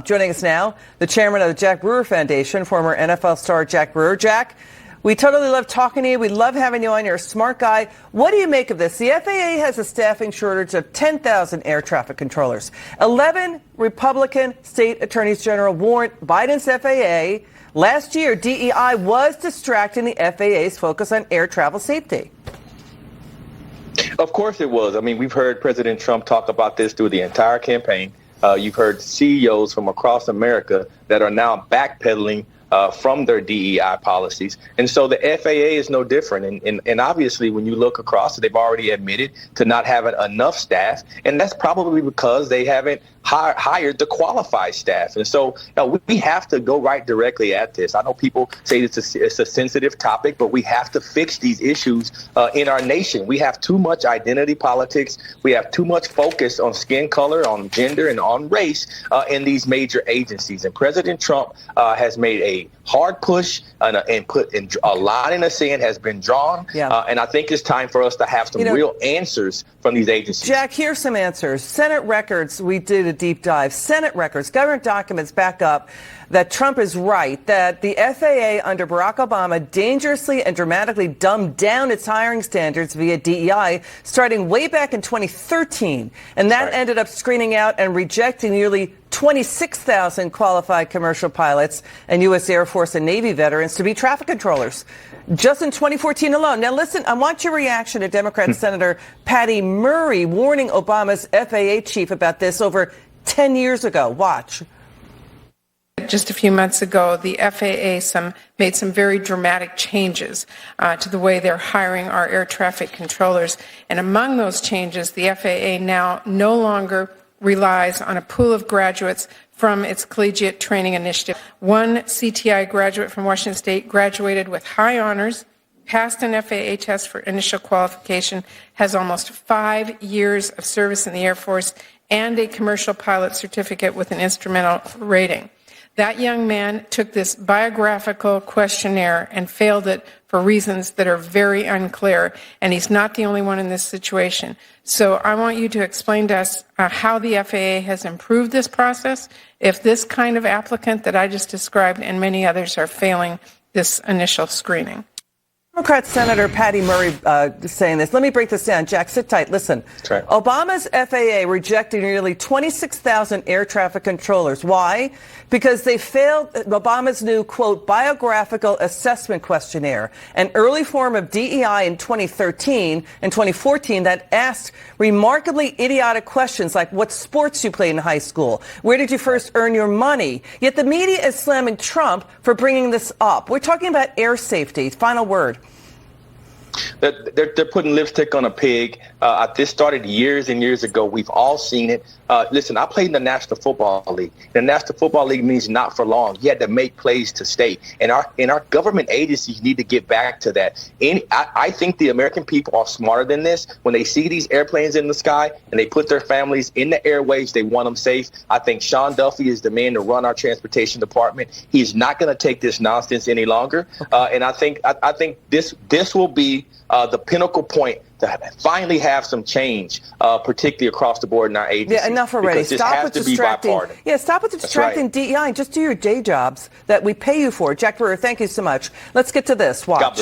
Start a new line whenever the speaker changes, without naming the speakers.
Joining us now, the chairman of the Jack Brewer Foundation, former NFL star Jack Brewer. Jack, we totally love talking to you. We love having you on. You're a smart guy. What do you make of this? The FAA has a staffing shortage of 10,000 air traffic controllers. 11 Republican state attorneys general warned Biden's FAA last year DEI was distracting the FAA's focus on air travel safety.
Of course it was. I mean, we've heard President Trump talk about this through the entire campaign. You've heard CEOs from across America that are now backpedaling from their DEI policies. And so the FAA is no different. And obviously, when you look across, they've already admitted to not having enough staff. And that's probably because they haven't hired the qualified staff. And so we have to go right directly at this. I know people say it's a sensitive topic, but we have to fix these issues in our nation. We have too much identity politics. We have too much focus on skin color, on gender, and on race in these major agencies. And President Trump has made a hard push and put in a line in the sand has been drawn. Yeah. And I think it's time for us to have some real answers from these agencies.
Jack, here's some answers. Senate records, we did a deep dive. Senate records, government documents back up that Trump is right, that the FAA under Barack Obama dangerously and dramatically dumbed down its hiring standards via DEI starting way back in 2013. And that ended up screening out and rejecting nearly 26,000 qualified commercial pilots and U.S. Air Force and Navy veterans to be traffic controllers just in 2014 alone. Now, listen, I want your reaction to Democrat Senator Patty Murray warning Obama's FAA chief about this over 10 years ago. Watch.
Just a few months ago, the FAA made some very dramatic changes to the way they're hiring our air traffic controllers. And among those changes, the FAA now no longer relies on a pool of graduates from its collegiate training initiative. One CTI graduate from Washington State graduated with high honors, passed an FAA test for initial qualification, has almost 5 years of service in the Air Force, and a commercial pilot certificate with an instrumental rating. That young man took this biographical questionnaire and failed it for reasons that are very unclear, and he's not the only one in this situation. So I want you to explain to us how the FAA has improved this process if this kind of applicant that I just described and many others are failing this initial screening.
Democrat Senator Patty Murray saying this. Let me break this down. Jack, sit tight. Listen.
Right.
Obama's FAA rejected nearly 26,000 air traffic controllers. Why? Because they failed Obama's new, quote, biographical assessment questionnaire, an early form of DEI in 2013 and 2014 that asked remarkably idiotic questions like what sports you played in high school, where did you first earn your money? Yet the media is slamming Trump for bringing this up. We're talking about air safety. Final word.
They're putting lipstick on a pig. This started years and years ago. We've all seen it. Listen, I played in the National Football League. The National Football League means not for long. You had to make plays to stay. And our government agencies need to get back to that. I think the American people are smarter than this. When they see these airplanes in the sky and they put their families in the airways, they want them safe. I think Sean Duffy is the man to run our transportation department. He's not going to take this nonsense any longer. And I think this will be the pinnacle point to finally have some change, particularly across the board in our agency.
Yeah, enough already. Stop with distracting. Yeah, stop with distracting DEI. Just do your day jobs that we pay you for. Jack Brewer, thank you so much. Let's get to this. Watch.